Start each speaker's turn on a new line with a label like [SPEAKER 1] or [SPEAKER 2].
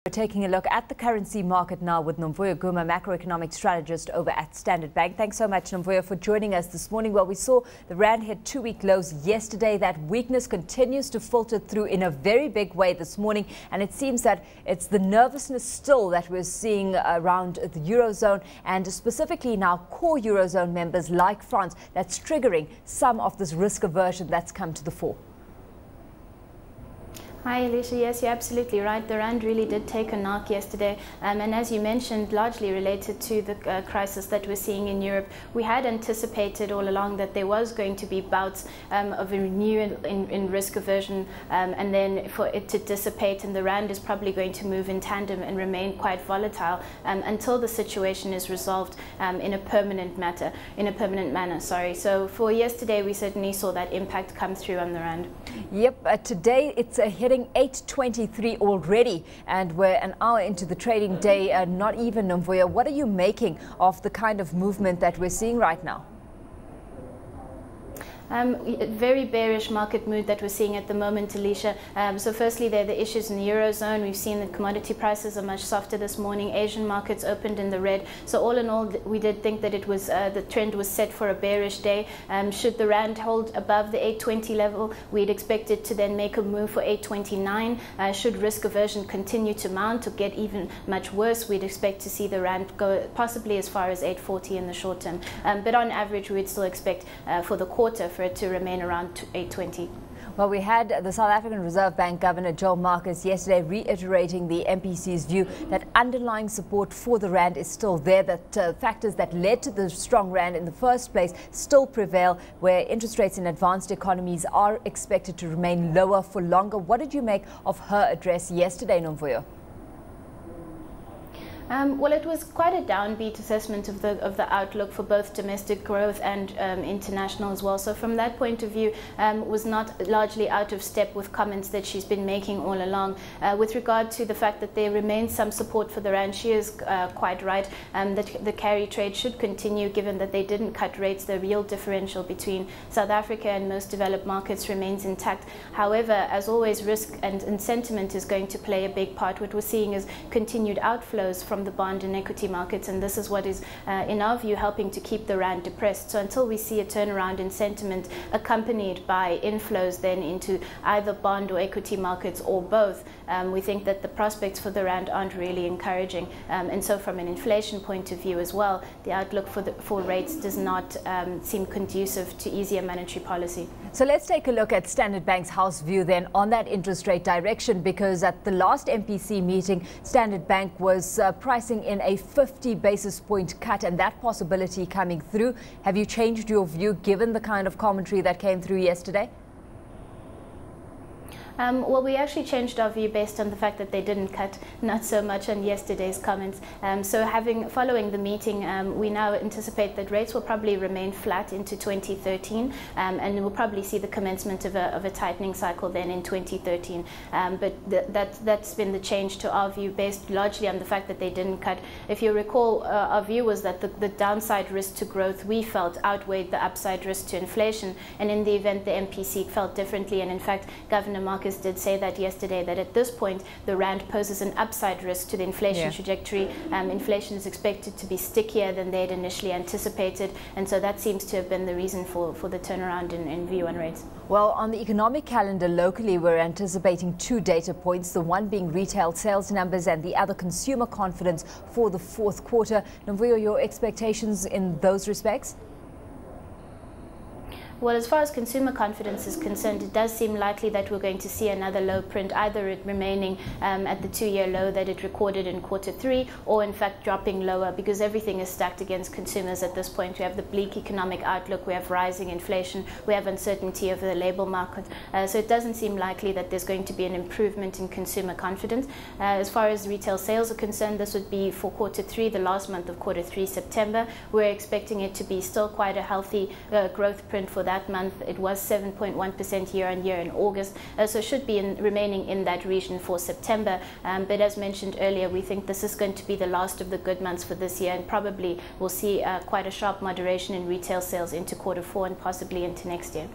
[SPEAKER 1] We're taking a look at the currency market now with Nomvuyo Guma, Macroeconomic Strategist over at Standard Bank. Thanks so much, Nomvuyo, for joining us this morning. Well, we saw the rand hit two-week lows yesterday. That weakness continues to filter through in a very big way this morning, and it seems that it's the nervousness still that we're seeing around the eurozone, and specifically now core eurozone members like France, that's triggering some of this risk aversion that's come to the fore.
[SPEAKER 2] Hi Alishia, yes, you're absolutely right. The rand really did take a knock yesterday, and as you mentioned, largely related to the crisis that we're seeing in Europe. We had anticipated all along that there was going to be bouts of a renewal in risk aversion, and then for it to dissipate, and the rand is probably going to move in tandem and remain quite volatile until the situation is resolved in a permanent manner. So for yesterday, we certainly saw that impact come through on the rand.
[SPEAKER 1] Yep, today it's hitting 823 already, and we're an hour into the trading day. Not even, Nomvuyo. What are you making of the kind of movement that we're seeing right now?
[SPEAKER 2] A very bearish market mood that we're seeing at the moment, Alishia. So firstly, there are the issues in the eurozone. We've seen that commodity prices are much softer this morning. Asian markets opened in the red. So all in all, we did think that it was the trend was set for a bearish day. Should the rand hold above the 820 level, we'd expect it to then make a move for 829. Should risk aversion continue to mount or get even much worse, we'd expect to see the rand go possibly as far as 840 in the short term. But on average, we'd still expect for the quarter for it to remain around 820.
[SPEAKER 1] Well, we had the South African Reserve Bank Governor Joel Marcus yesterday reiterating the MPC's view that underlying support for the rand is still there, that factors that led to the strong rand in the first place still prevail, where interest rates in advanced economies are expected to remain lower for longer. What did you make of her address yesterday, Nomvuyo?
[SPEAKER 2] Well, it was quite a downbeat assessment of the outlook for both domestic growth and international as well. So from that point of view, was not largely out of step with comments that she's been making all along. With regard to the fact that there remains some support for the rand, she is quite right that the carry trade should continue, given that they didn't cut rates. The real differential between South Africa and most developed markets remains intact. However, as always, risk and sentiment is going to play a big part. What we're seeing is continued outflows from the bond and equity markets, and this is what is, in our view, helping to keep the rand depressed. So until we see a turnaround in sentiment accompanied by inflows then into either bond or equity markets or both, we think that the prospects for the rand aren't really encouraging. And so from an inflation point of view as well, the outlook for rates does not seem conducive to easier monetary policy.
[SPEAKER 1] So let's take a look at Standard Bank's house view then on that interest rate direction, because at the last MPC meeting, Standard Bank was pricing in a 50 basis point cut, and that possibility coming through. Have you changed your view given the kind of commentary that came through yesterday?
[SPEAKER 2] Well, we actually changed our view based on the fact that they didn't cut, not so much on yesterday's comments. So following the meeting, we now anticipate that rates will probably remain flat into 2013, and we'll probably see the commencement of a tightening cycle then in 2013. But that's been the change to our view, based largely on the fact that they didn't cut. If you recall, our view was that the downside risk to growth, we felt, outweighed the upside risk to inflation, and in the event the MPC felt differently, and in fact Governor Marcus did say that yesterday, that at this point the rand poses an upside risk to the inflation trajectory. Inflation is expected to be stickier than they had initially anticipated, and so that seems to have been the reason for the turnaround in view on rates.
[SPEAKER 1] Well, on the economic calendar locally, we're anticipating two data points, the one being retail sales numbers and the other consumer confidence for the fourth quarter. Nomvuyo, your expectations in those respects?
[SPEAKER 2] Well, as far as consumer confidence is concerned, it does seem likely that we're going to see another low print, either it remaining at the two-year low that it recorded in Q3, or in fact dropping lower, because everything is stacked against consumers at this point. We have the bleak economic outlook, we have rising inflation, we have uncertainty over the labor market. So it doesn't seem likely that there's going to be an improvement in consumer confidence. As far as retail sales are concerned, this would be for Q3, the last month of Q3, September. We're expecting it to be still quite a healthy growth print for that month. It was 7.1% year on year in August, so should be remaining in that region for September. But as mentioned earlier, we think this is going to be the last of the good months for this year, and probably we'll see quite a sharp moderation in retail sales into Q4 and possibly into next year.